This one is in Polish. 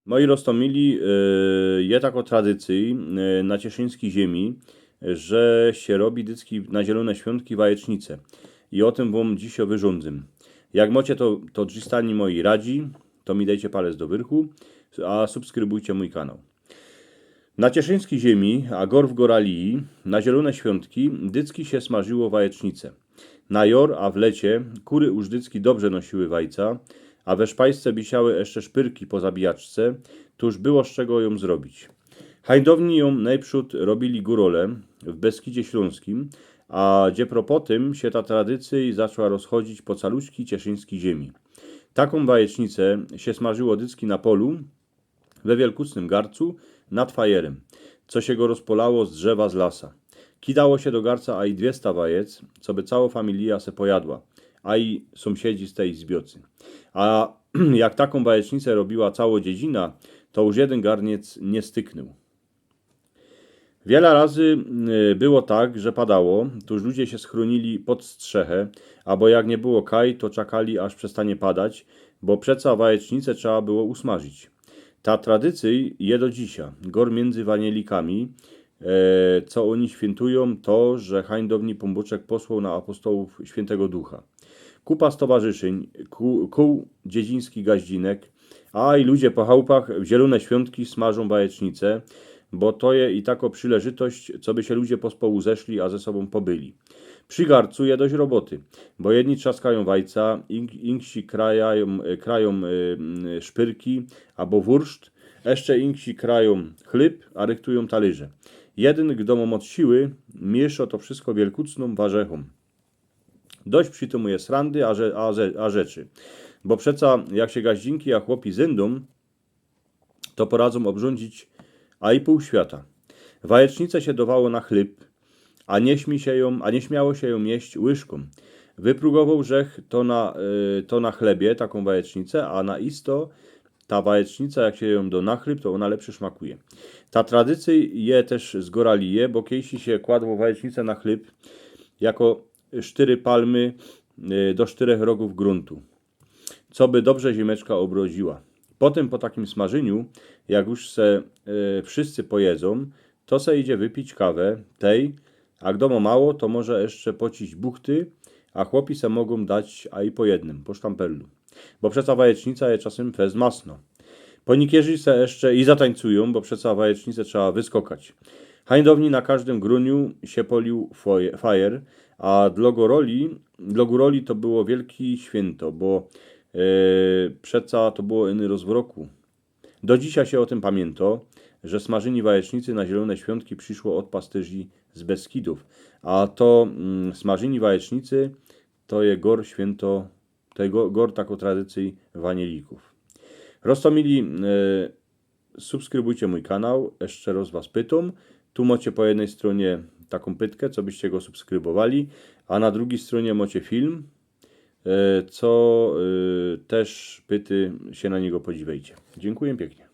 Moi Rostomili, je tako tradycji na cieszyńskiej ziemi, że się robi dycki na zielone świątki wajecznice. I o tym wam dziś wyrządzę. Jak macie to drzistani moi radzi, to mi dajcie palec do wyrchu, a subskrybujcie mój kanał. Na cieszyńskiej ziemi, a gor w Goralii, na zielone świątki, dycki się smażyło wajecznice. Na jor, a w lecie, kury już dycki dobrze nosiły wajca, a we szpajsce wisiały jeszcze szpyrki po zabijaczce, tuż było z czego ją zrobić. Hajdowni ją najprzód robili górole w Beskidzie Śląskim, a dziepro po tym się ta tradycja zaczęła rozchodzić po caluśki cieszyńskiej ziemi. Taką bajecznicę się smażyło dycki na polu, we wielkucnym garcu, nad fajerem, co się go rozpolało z drzewa z lasa. Kidało się do garca a i 200 wajec, co by cała familia se pojadła, a i sąsiedzi z tej zbiocy. A jak taką bajecznicę robiła cała dziedzina, to już jeden garniec nie styknął. Wiele razy było tak, że padało, tuż ludzie się schronili pod strzechę, albo jak nie było kaj, to czekali aż przestanie padać, bo przeca wajecznicę trzeba było usmażyć. Ta tradycja je do dzisiaj, gor między wanielikami, co oni świętują, to, że hańdowni Pombuczek posłał na apostołów Świętego Ducha. Kupa stowarzyszeń, kół dziedziński gaździnek, a i ludzie po chałupach w zielone świątki smażą bajecznicę, bo to je i tako przyleżytość, co by się ludzie pospołu zeszli, a ze sobą pobyli. Przy garcu je dość roboty, bo jedni trzaskają wajca, inksi krają szpyrki albo wurszt, jeszcze inksi krają chleb, a rychtują talerze. Jeden, gdy ma od siły, miesza to wszystko wielkucną warzechą. Dość przy tym jest randy, a rzeczy. Bo przeca jak się gaździnki a chłopi zędą, to poradzą obrządzić a i pół świata. Wajecznicę się dawało na chleb, a nie śmiało się ją jeść łyżką. Wypróbował żech to na chlebie, taką wajecznicę, a na isto ta wajecznica, jak się ją do na chleb, to ona lepsze smakuje. Ta tradycja je też z Goralije, bo kiedyś się kładło wajecznicę na chleb jako 4 palmy do 4 rogów gruntu, co by dobrze ziemeczka obrodziła. Potem po takim smażeniu, jak już se wszyscy pojedzą, to se idzie wypić kawę tej, a gdy ma mało, to może jeszcze pocić buchty, a chłopi se mogą dać a i po jednym, po sztamperlu. Bo przeca wajecznica je czasem fez masno. Ponikierzy se jeszcze i zatańcują, bo przeca wajecznicę trzeba wyskokać. Hańdowni na każdym gruniu się polił fajer, a dla góroli to było wielkie święto, bo przeca to było inny rozwroku. Do dzisiaj się o tym pamięta, że smażeni wajecznicy na zielone świątki przyszło od pasterzy z Beskidów, a to smażeni wajecznicy to je gor święto, to je gor taką tradycji wanielików. Rostomili, subskrybujcie mój kanał, jeszcze raz was pytam. Tu macie po jednej stronie taką pytkę, co byście go subskrybowali, a na drugiej stronie macie film, co też pyty się na niego podziwiajcie. Dziękuję pięknie.